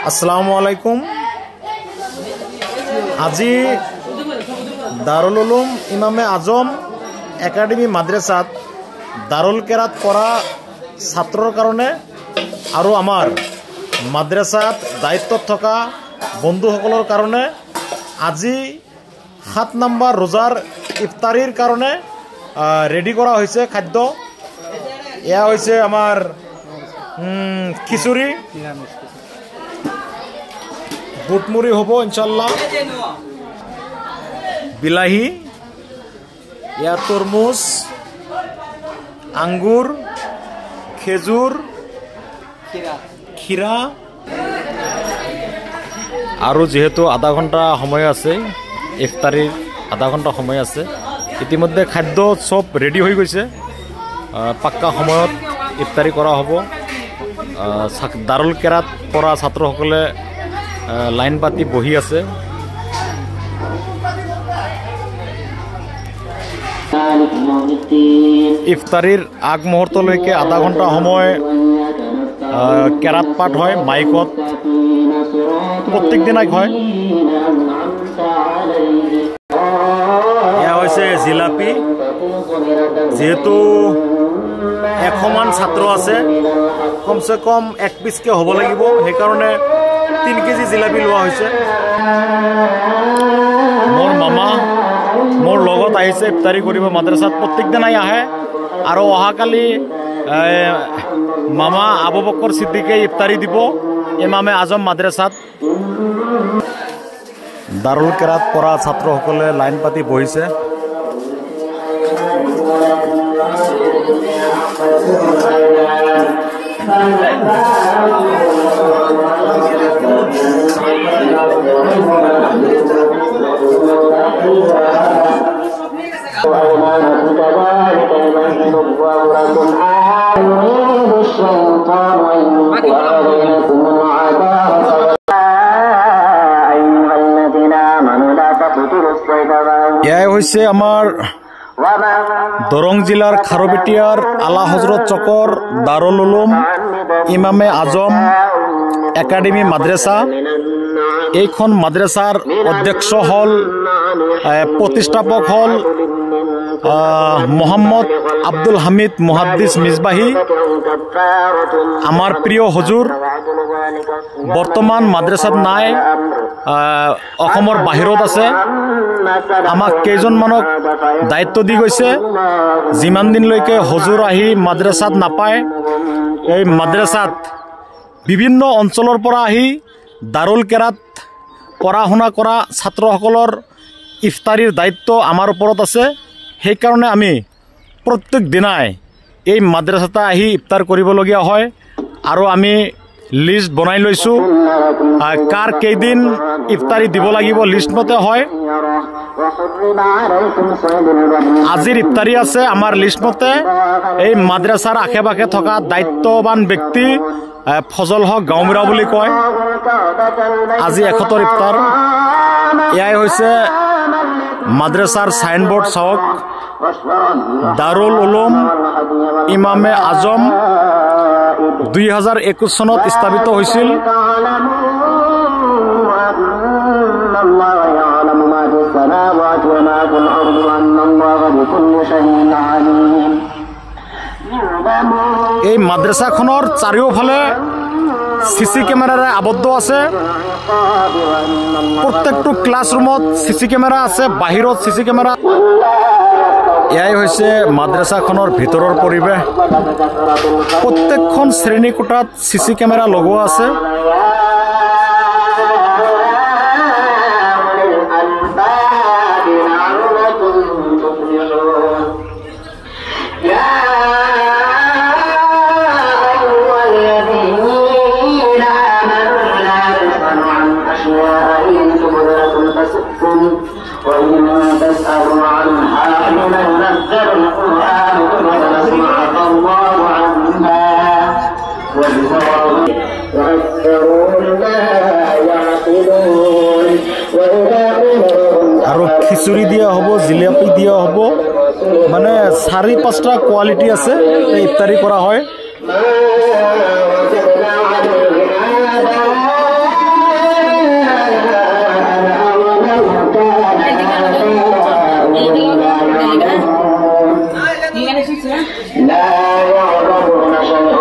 আসসালামু আলাইকুম। আজি দাৰুল উলুম ইমামে আজম একাডেমি মাদ্ৰাসাত দাৰুল কেৰাত পড়া ছাত্ৰৰ কাৰণে আৰু আমাৰ মাদ্ৰাসাত দায়িত্বত থকা বন্ধুসকলৰ কাৰণে আজি 7 নম্বৰ ৰোজাৰ ইফতাৰিৰ কাৰণে ৰেডি কৰা হৈছে খাদ্য। এয়া হৈছে আমাৰ খিচুড়ি, বুটমুড়ি হব ইনশাল্লাহ, বিলাহী, ইয়া তৰমুজ, আঙ্গুৰ, খেজুৰ, ক্ষীৰা। আৰু যেহেতু আধা ঘন্টা সময় আছে, ইফতারির আধা ঘন্টা সময় আছে, ইতিমধ্যে খাদ্য সব রেডি হয়ে গৈছে। পাক্কা সময়ত ইফতারি করা হব। দারুল কেরাত পড়া ছাত্রসকলে লাইন পাতি বহি আছে। ইফতারির আগ মুহূর্তলৈকে আধা ঘন্টা সময় কেরাত পাঠ হয় মাইকত, প্রত্যেক দিনাই হয়। এয়া হৈছে জিলাপি। যেহেতু 100 মান ছাত্র আছে, কমসে কম 1 পিসকে হব লাগিব, সেইকাৰণে 3 কেজি জিলাপি লোৱা হৈছে। মোৰ মামা মোৰ লগত আহিছে ইফতাৰি কৰিব মাদ্ৰাসাত, প্ৰত্যেক দিনাই আহে। আৰু অহাকালি মামা আবু বকৰ সিদ্দিকে ইফতাৰি দিব ইমামে আজম মাদ্ৰাসাত। দাৰুল কেৰাত পড়া ছাত্ৰসকলে লাইন পাতি বহিছে। এয়াই হৈছে আমাৰ দৰং জিলাৰ খাৰবেটিয়াৰ আলা হজৰত চকৰ দাৰুল উলুম ইমামে আজম একাডেমি মাদ্ৰাসা। এইখন মাদ্ৰাসাৰ অধ্যক্ষ হল, প্ৰতিষ্ঠাপক হল মোহাম্মদ আব্দুল হামিদ মুহাদ্দিস মিজবাহি, আমাৰ প্ৰিয় হুজুৰ। বৰ্তমান মাদ্ৰাসাত নাই, অসমৰ বাহিৰত আছে। আমাক কেইজনমানক দায়িত্ব দি গৈছে, যিমান দিনলৈকে হুজুৰ আহি মাদ্ৰাসাত নাপায়, এই মাদ্ৰাসাত বিভিন্ন অঞ্চলৰ পৰা আহি দাৰুল কেৰাত পঢ়া শুনা কৰা ছাত্ৰসকলৰ ইফতাৰিৰ দায়িত্ব আমাৰ ওপৰত আছে। সেইকাৰণে আমি প্ৰত্যেক দিনাই এই মাদ্ৰাসাতে আহি ইফতাৰ কৰিবলগীয়া হয়। আৰু আমি লিষ্ট বনাই লৈছোঁ, কাৰ কেইদিন ইফতাৰি দিব লাগিব লিষ্ট মতে হয়। আজিৰ ইফতাৰি আছে আমাৰ লিষ্ট মতে। এই মাদ্ৰাসাৰ আশে পাশে থকা দায়িত্ববান ব্যক্তি ফজল হক গাঁওবুঢ়া বুলি কয়। আজি 71 ইফতার। এয়াই হৈছে মাদ্ৰাসাৰ সাইনবোৰ্ড চাওক, দাৰুল উলুম ইমামে আজম 2021 চনত স্থাপিত হৈছিল। এই মাদ্ৰাসাখনৰ চাৰিওফালে সিসি ক্যামেৰাৰে আবদ্ধ আছে। প্ৰত্যেকটো ক্লাছৰুমত সিসি ক্যামেৰা আছে, বাহিৰত সিসি ক্যামেৰা। এয়াই হৈছে মাদ্ৰাসাখনৰ ভিতৰৰ পৰিৱেশ। প্ৰত্যেকখন শ্ৰেণী কোঠাত সিসি ক্যামেৰা লগোৱা আছে। আৰু খিচুড়ি দিয়া হ'ব, জিলাপি দিয়া হ'ব, মানে 4-5টা কোয়ালিটি আছে ইফতারি করা হয়। এসেছে। لا يعلمون شيئا